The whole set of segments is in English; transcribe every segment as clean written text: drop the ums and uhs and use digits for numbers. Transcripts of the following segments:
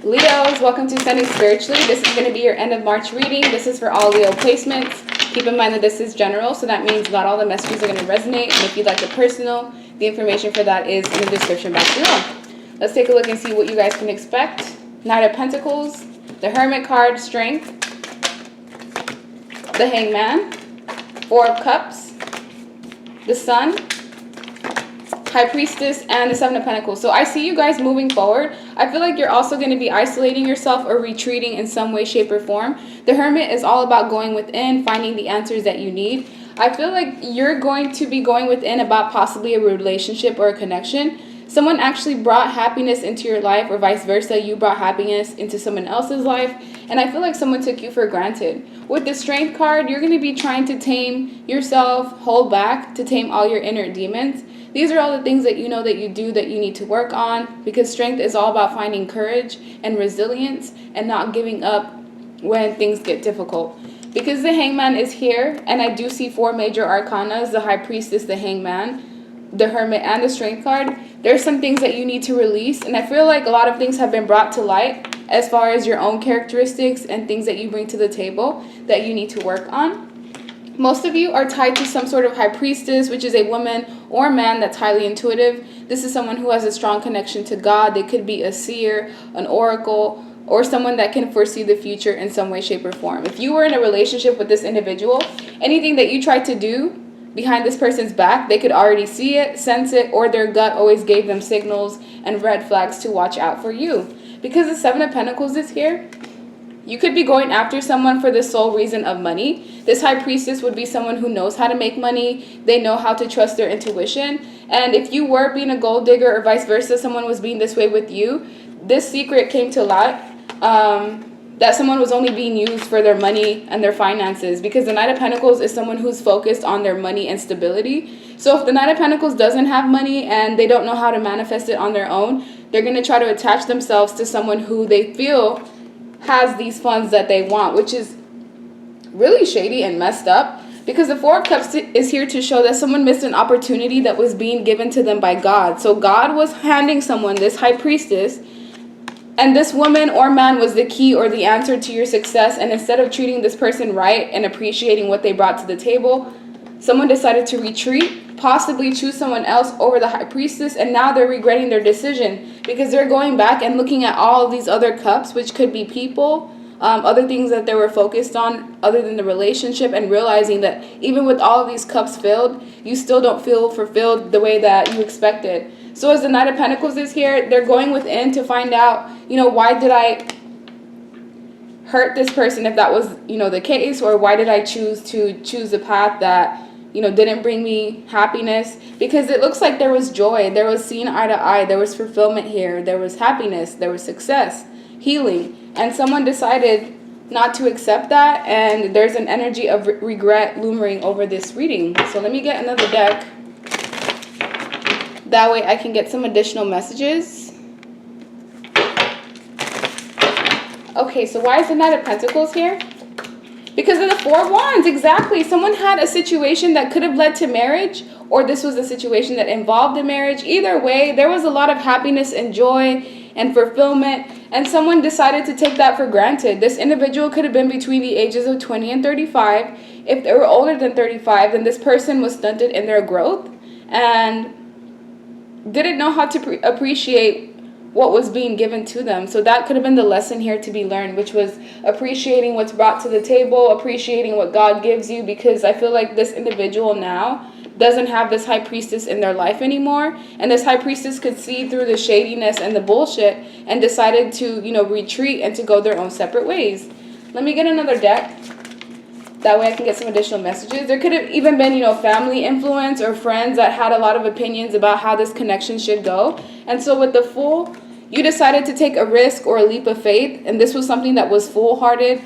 Leos, welcome to Ascending Spiritually. This is going to be your end of March reading. This is for all Leo placements. Keep in mind that this is general, so that means not all the messages are going to resonate. And if you'd like a personal, the information for that is in the description box below. Let's take a look and see what you guys can expect. Knight of Pentacles, the Hermit card, Strength, the Hangman, Four of Cups, the Sun, High Priestess, and the Seven of Pentacles. So I see you guys moving forward. I feel like you're also going to be isolating yourself or retreating in some way, shape, or form. The Hermit is all about going within, finding the answers that you need. I feel like you're going to be going within about possibly a relationship or a connection. Someone actually brought happiness into your life, or vice versa, you brought happiness into someone else's life. And I feel like someone took you for granted. With the Strength card, you're going to be trying to tame yourself, hold back to tame all your inner demons. These are all the things that you know that you do that you need to work on, because strength is all about finding courage and resilience and not giving up when things get difficult. Because the Hangman is here, and I do see four major arcanas, the High Priestess, the Hangman, the Hermit, and the Strength card. There's some things that you need to release, and I feel like a lot of things have been brought to light as far as your own characteristics and things that you bring to the table that you need to work on. Most of you are tied to some sort of High Priestess, which is a woman or man that's highly intuitive. This is someone who has a strong connection to God. They could be a seer, an oracle, or someone that can foresee the future in some way, shape, or form. If you were in a relationship with this individual, anything that you tried to do behind this person's back, they could already see it, sense it, or their gut always gave them signals and red flags to watch out for you. Because the Seven of Pentacles is here, you could be going after someone for the sole reason of money. This High Priestess would be someone who knows how to make money. They know how to trust their intuition. And if you were being a gold digger or vice versa, someone was being this way with you, this secret came to light, that someone was only being used for their money and their finances. Because the Knight of Pentacles is someone who's focused on their money and stability. So if the Knight of Pentacles doesn't have money and they don't know how to manifest it on their own, they're going to try to attach themselves to someone who they feel has these funds that they want, which is really shady and messed up, because the Four of Cups is here to show that someone missed an opportunity that was being given to them by God. So God was handing someone this High Priestess, and this woman or man was the key or the answer to your success. And instead of treating this person right and appreciating what they brought to the table, someone decided to retreat, possibly choose someone else over the High Priestess, and now they're regretting their decision because they're going back and looking at all of these other cups, which could be people, other things that they were focused on other than the relationship, and realizing that even with all of these cups filled, you still don't feel fulfilled the way that you expected. So as the Knight of Pentacles is here, they're going within to find out, why did I hurt this person if that was, the case, or why did I choose the path that didn't bring me happiness? Because it looks like there was joy, there was seeing eye to eye, there was fulfillment here, there was happiness, there was success, healing, and someone decided not to accept that, and there's an energy of regret looming over this reading. So let me get another deck. That way I can get some additional messages. Okay, so why is the Knight of Pentacles here? Because of the Four of Wands, exactly. Someone had a situation that could have led to marriage, or this was a situation that involved a marriage. Either way, there was a lot of happiness and joy and fulfillment, and someone decided to take that for granted. This individual could have been between the ages of 20 and 35. If they were older than 35, then this person was stunted in their growth and didn't know how to appreciate what was being given to them. So that could have been the lesson here to be learned, which was appreciating what's brought to the table, appreciating what God gives you, because I feel like this individual now doesn't have this High Priestess in their life anymore, and this High Priestess could see through the shadiness and the bullshit and decided to, retreat and to go their own separate ways. Let me get another deck. That way I can get some additional messages. There could have even been, family influence or friends that had a lot of opinions about how this connection should go. And so with the Fool, you decided to take a risk or a leap of faith, and this was something that was foolhardy.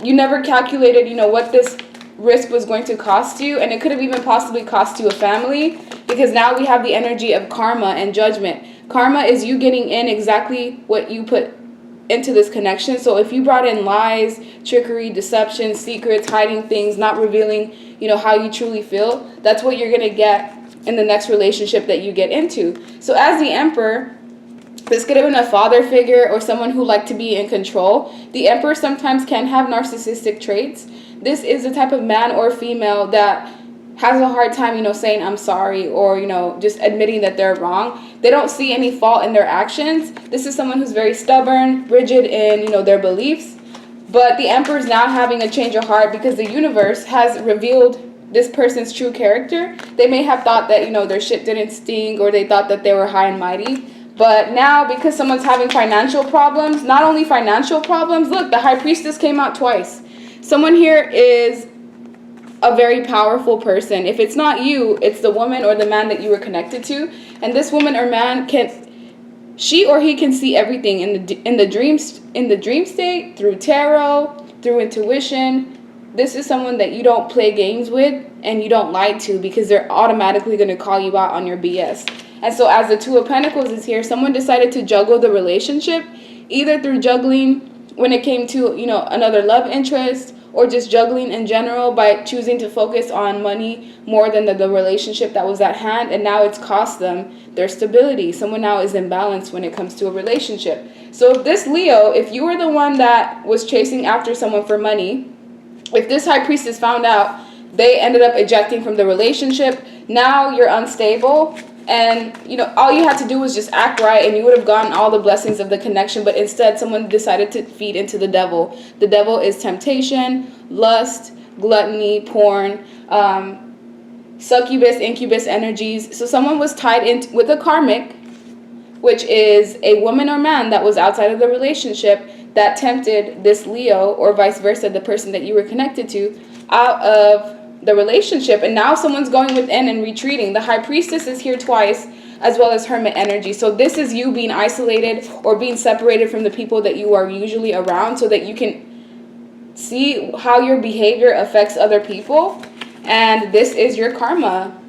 You never calculated, what this risk was going to cost you, and it could have even possibly cost you a family, because now we have the energy of karma and judgment. Karma is you getting in exactly what you put into this connection. So if you brought in lies, trickery, deception, secrets, hiding things, not revealing, how you truly feel, that's what you're going to get in the next relationship that you get into. So as the Emperor, This could have been a father figure or someone who liked to be in control. The Emperor sometimes can have narcissistic traits. This is the type of man or female that has a hard time, saying I'm sorry, or, just admitting that they're wrong. They don't see any fault in their actions. This is someone who's very stubborn, rigid in, their beliefs. But the Emperor is now having a change of heart because the universe has revealed this person's true character. They may have thought that, their shit didn't stink, or they thought that they were high and mighty. But now, because someone's having financial problems, not only financial problems, look, the High Priestess came out twice. Someone here is a very powerful person. If it's not you, it's the woman or the man that you were connected to. And this woman or man she or he can see everything in the dream state, through tarot, through intuition. This is someone that you don't play games with and you don't lie to, because they're automatically going to call you out on your BS. And so as the Two of Pentacles is here, someone decided to juggle the relationship, either through juggling when it came to, another love interest, or just juggling in general by choosing to focus on money more than the relationship that was at hand. And now it's cost them their stability. Someone now is imbalanced when it comes to a relationship. So if this Leo, if you were the one that was chasing after someone for money, if this High Priestess found out, they ended up ejecting from the relationship, now you're unstable. And, all you had to do was just act right and you would have gotten all the blessings of the connection. But instead, someone decided to feed into the devil. The devil is temptation, lust, gluttony, porn, succubus, incubus energies. So someone was tied in with a karmic, which is a woman or man that was outside of the relationship, that tempted this Leo, or vice versa, the person that you were connected to, out of the relationship. And now someone's going within and retreating. The High Priestess is here twice, as well as Hermit energy. So this is you being isolated or being separated from the people that you are usually around, so that you can see how your behavior affects other people. And this is your karma,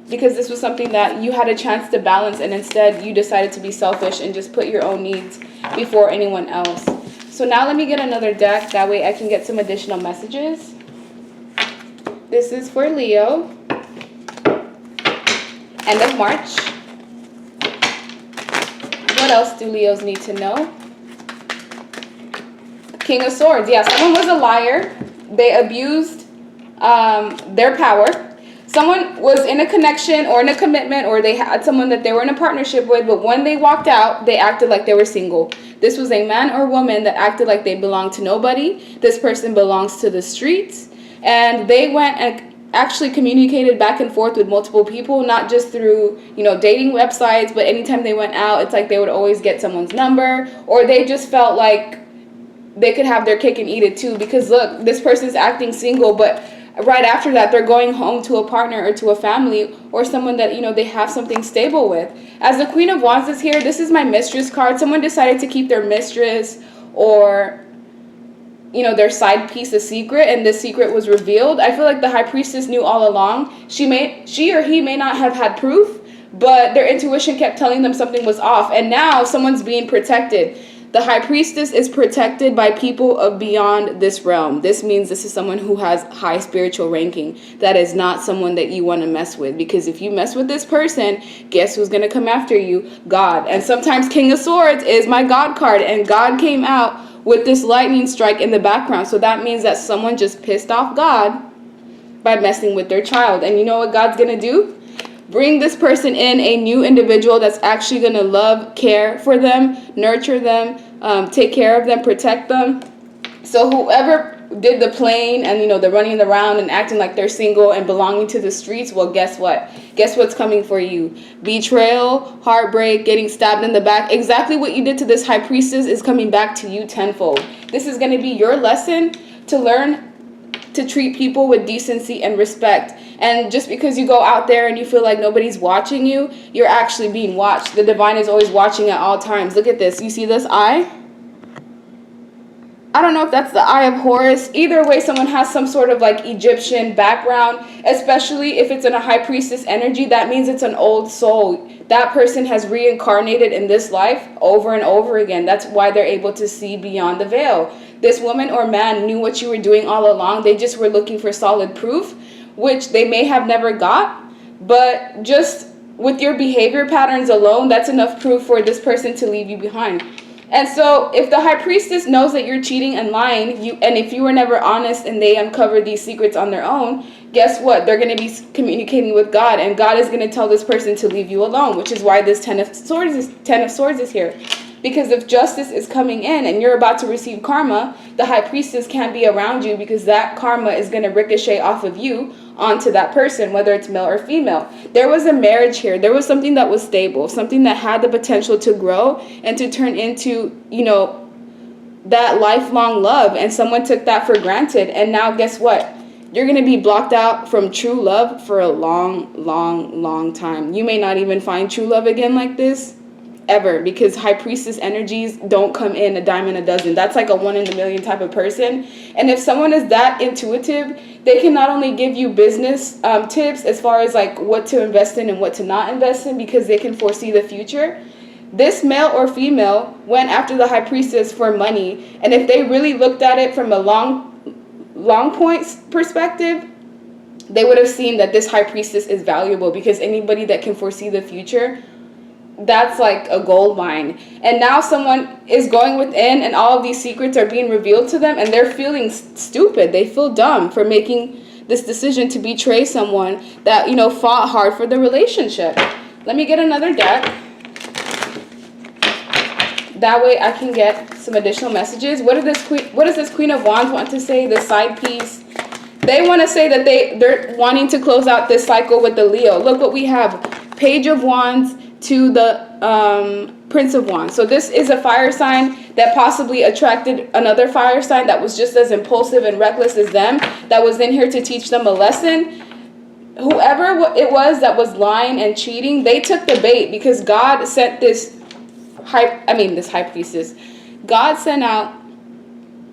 because this was something that you had a chance to balance, and instead you decided to be selfish and just put your own needs before anyone else. So now let me get another deck, that way I can get some additional messages. This is for Leo, end of March. What else do Leos need to know? King of Swords. Yeah, someone was a liar. They abused their power. Someone was in a connection or in a commitment, or they had someone that they were in a partnership with, but when they walked out, they acted like they were single. This was a man or woman that acted like they belonged to nobody. This person belongs to the streets. And they went and actually communicated back and forth with multiple people, not just through, dating websites, but anytime they went out, it's like they would always get someone's number, or they just felt like they could have their cake and eat it too, because look, this person's acting single, but right after that, they're going home to a partner or to a family or someone that, they have something stable with. As the Queen of Wands is here, this is my mistress card. Someone decided to keep their mistress or their side piece a secret, and this secret was revealed. I feel like the High Priestess knew all along. She or he may not have had proof, but their intuition kept telling them something was off, and now someone's being protected. The High Priestess is protected by people of beyond this realm. This means this is someone who has high spiritual ranking. That is not someone that you want to mess with, because if you mess with this person, guess who's going to come after you? God. And sometimes King of Swords is my God card, and God came out with this lightning strike in the background. So that means that someone just pissed off God by messing with their child. And you know what God's going to do? Bring this person in, a new individual that's actually going to love, care for them, nurture them, take care of them, protect them. So whoever did the playing and, the running around and acting like they're single and belonging to the streets, well, guess what? Guess what's coming for you? Betrayal, heartbreak, getting stabbed in the back. Exactly what you did to this High Priestess is coming back to you tenfold. This is going to be your lesson to learn to treat people with decency and respect. And just because you go out there and you feel like nobody's watching you, you're actually being watched. The divine is always watching at all times. Look at this. You see this eye? I don't know if that's the Eye of Horus. Either way, someone has some sort of like Egyptian background, especially if it's in a High Priestess energy. That means it's an old soul. That person has reincarnated in this life over and over again. That's why they're able to see beyond the veil. This woman or man knew what you were doing all along. They just were looking for solid proof, which they may have never got. But just with your behavior patterns alone, that's enough proof for this person to leave you behind. And so if the High Priestess knows that you're cheating and lying, and if you were never honest and they uncover these secrets on their own, guess what? They're going to be communicating with God, and God is going to tell this person to leave you alone, which is why this Ten of Swords is here. Because if justice is coming in and you're about to receive karma, the High Priestess can't be around you, because that karma is going to ricochet off of you onto that person, whether it's male or female. There was a marriage here. There was something that was stable, something that had the potential to grow and to turn into, you know, that lifelong love. And someone took that for granted. And now guess what? You're going to be blocked out from true love for a long, long, long time. You may not even find true love again like this ever, because High Priestess energies don't come in a dime a dozen. That's like a 1 in a million type of person. And if someone is that intuitive, they can not only give you business tips as far as like what to invest in and what to not invest in, because they can foresee the future. This male or female went after the High Priestess for money, and if they really looked at it from a long point perspective, they would have seen that this High Priestess is valuable, because anybody that can foresee the future, that's like a gold mine. And now someone is going within, and all of these secrets are being revealed to them, and they're feeling stupid. They feel dumb for making this decision to betray someone that, you know, fought hard for the relationship. Let me get another deck. That way I can get some additional messages. What does this Queen of Wands want to say? The side piece. They want to say that they're wanting to close out this cycle with the Leo. Look what we have. Page of Wands to the Prince of Wands. So this is a fire sign that possibly attracted another fire sign that was just as impulsive and reckless as them, that was in here to teach them a lesson. Whoever it was that was lying and cheating, they took the bait, because God sent this High Priestess. God sent out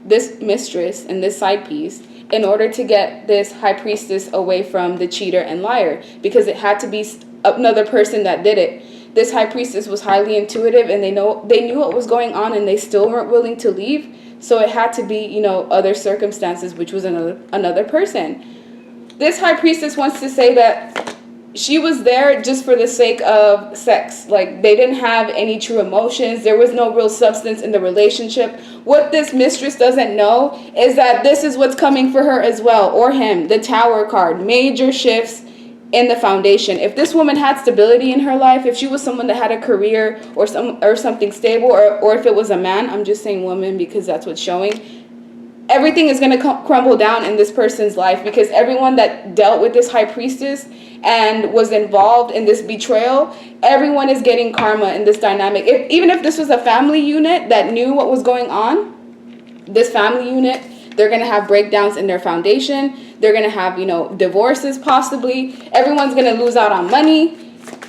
this mistress and this side piece in order to get this High Priestess away from the cheater and liar, because it had to be another person that did it. This High Priestess was highly intuitive, and they knew what was going on, and they still weren't willing to leave. So it had to be, you know, other circumstances, which was another person. This High Priestess wants to say that she was there just for the sake of sex. Like, they didn't have any true emotions. There was no real substance in the relationship. What this mistress doesn't know is that this is what's coming for her as well, or him. The Tower card. Major shifts in the foundation. If this woman had stability in her life, if she was someone that had a career or something stable, or if it was a man, I'm just saying woman because that's what's showing, everything is going to crumble down in this person's life, because everyone that dealt with this High Priestess and was involved in this betrayal, everyone is getting karma in this dynamic. Even if this was a family unit that knew what was going on, this family unit, they're going to have breakdowns in their foundation. They're going to have, you know, divorces possibly. Everyone's going to lose out on money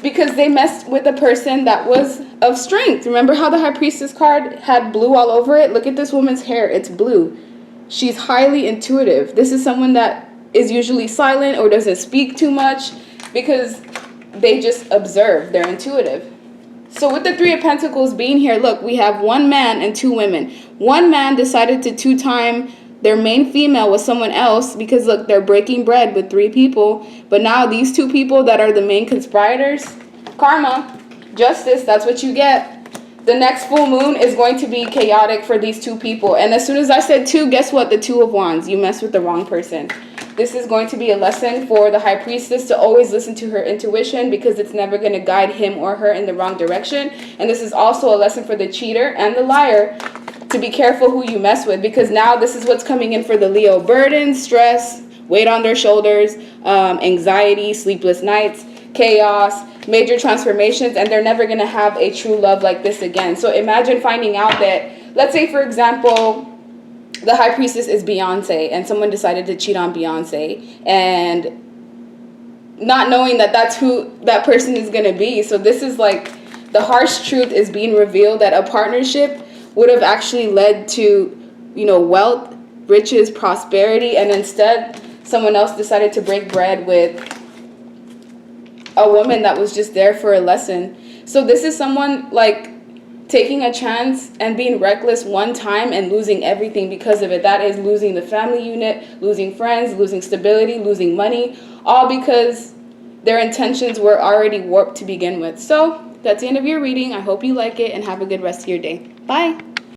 because they messed with a person that was of strength. Remember how the High Priestess card had blue all over it? Look at this woman's hair. It's blue. She's highly intuitive. This is someone that is usually silent or doesn't speak too much because they just observe. They're intuitive. So with the Three of Pentacles being here, look, we have one man and two women. One man decided to two-time their main female with someone else because, look, they're breaking bread with three people. But now these two people that are the main conspirators, karma, justice, that's what you get. The next full moon is going to be chaotic for these two people. And as soon as I said two, guess what? The Two of Wands. You messed with the wrong person. This is going to be a lesson for the High Priestess to always listen to her intuition, because it's never going to guide him or her in the wrong direction. And this is also a lesson for the cheater and the liar to be careful who you mess with, because now this is what's coming in for the Leo. Burden, stress, weight on their shoulders, anxiety, sleepless nights, chaos, major transformations, and they're never going to have a true love like this again. So imagine finding out that, let's say, for example, the High Priestess is Beyonce, and someone decided to cheat on Beyonce, and not knowing that that's who that person is going to be. So this is like the harsh truth is being revealed, that a partnership would have actually led to, you know, wealth, riches, prosperity, and instead someone else decided to break bread with a woman that was just there for a lesson. So this is someone like taking a chance and being reckless one time and losing everything because of it. That is losing the family unit, losing friends, losing stability, losing money, all because their intentions were already warped to begin with. So that's the end of your reading. I hope you like it and have a good rest of your day. Bye.